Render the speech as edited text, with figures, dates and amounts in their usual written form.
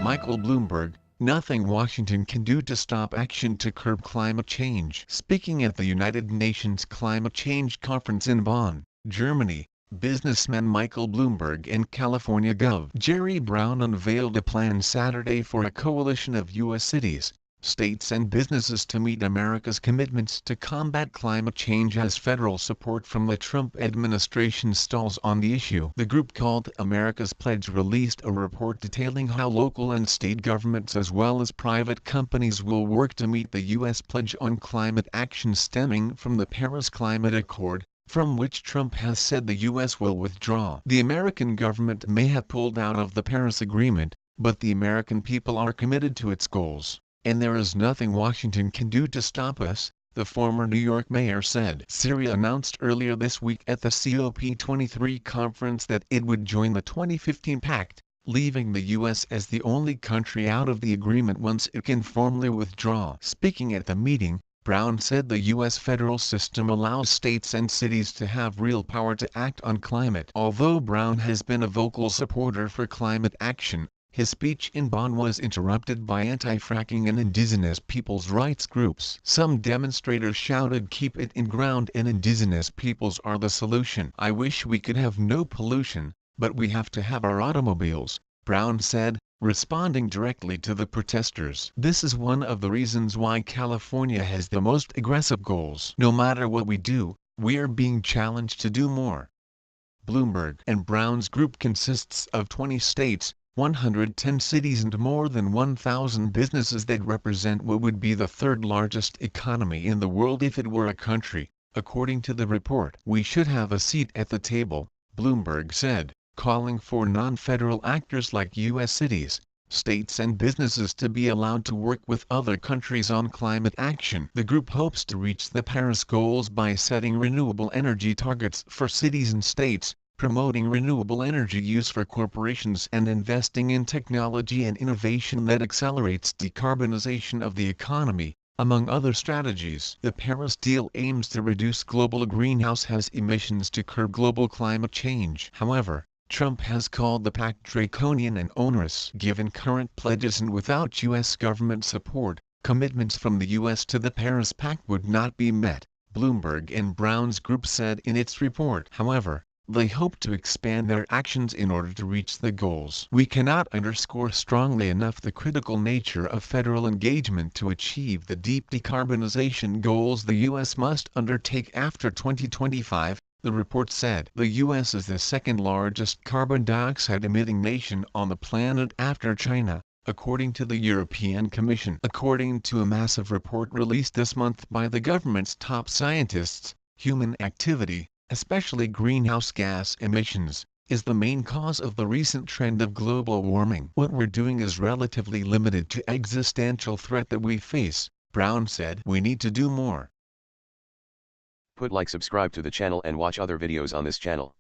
Michael Bloomberg, nothing Washington can do to stop action to curb climate change. Speaking at the United Nations Climate Change Conference in Bonn, Germany, businessman Michael Bloomberg and California Gov. Jerry Brown unveiled a plan Saturday for a coalition of U.S. cities, states and businesses to meet America's commitments to combat climate change as federal support from the Trump administration stalls on the issue. The group called America's Pledge released a report detailing how local and state governments as well as private companies will work to meet the U.S. pledge on climate action stemming from the Paris Climate Accord, from which Trump has said the U.S. will withdraw. The American government may have pulled out of the Paris Agreement, but the American people are committed to its goals. And there is nothing Washington can do to stop us, the former New York mayor said. Syria announced earlier this week at the COP23 conference that it would join the 2015 pact, leaving the U.S. as the only country out of the agreement once it can formally withdraw. Speaking at the meeting, Brown said the U.S. federal system allows states and cities to have real power to act on climate. Although Brown has been a vocal supporter for climate action, his speech in Bonn was interrupted by anti-fracking and indigenous peoples' rights groups. Some demonstrators shouted, "Keep it in ground and indigenous peoples are the solution." "I wish we could have no pollution, but we have to have our automobiles," Brown said, responding directly to the protesters. "This is one of the reasons why California has the most aggressive goals. No matter what we do, we are being challenged to do more." Bloomberg and Brown's group consists of 20 states, 110 cities and more than 1,000 businesses that represent what would be the third largest economy in the world if it were a country, according to the report. "We should have a seat at the table," Bloomberg said, calling for non-federal actors like U.S. cities, states and businesses to be allowed to work with other countries on climate action. The group hopes to reach the Paris goals by setting renewable energy targets for cities and states, promoting renewable energy use for corporations and investing in technology and innovation that accelerates decarbonization of the economy, among other strategies. The Paris deal aims to reduce global greenhouse gas emissions to curb global climate change. However, Trump has called the pact draconian and onerous. Given current pledges and without U.S. government support, commitments from the U.S. to the Paris Pact would not be met, Bloomberg and Brown's group said in its report. However, they hope to expand their actions in order to reach the goals. "We cannot underscore strongly enough the critical nature of federal engagement to achieve the deep decarbonization goals the U.S. must undertake after 2025, the report said. The U.S. is the second largest carbon dioxide emitting nation on the planet after China, according to the European Commission. According to a massive report released this month by the government's top scientists, human activity, especially greenhouse gas emissions, is the main cause of the recent trend of global warming. "What we're doing is relatively limited to existential threat that we face," Brown said. "We need to do more." Subscribe to the channel and watch other videos on this channel.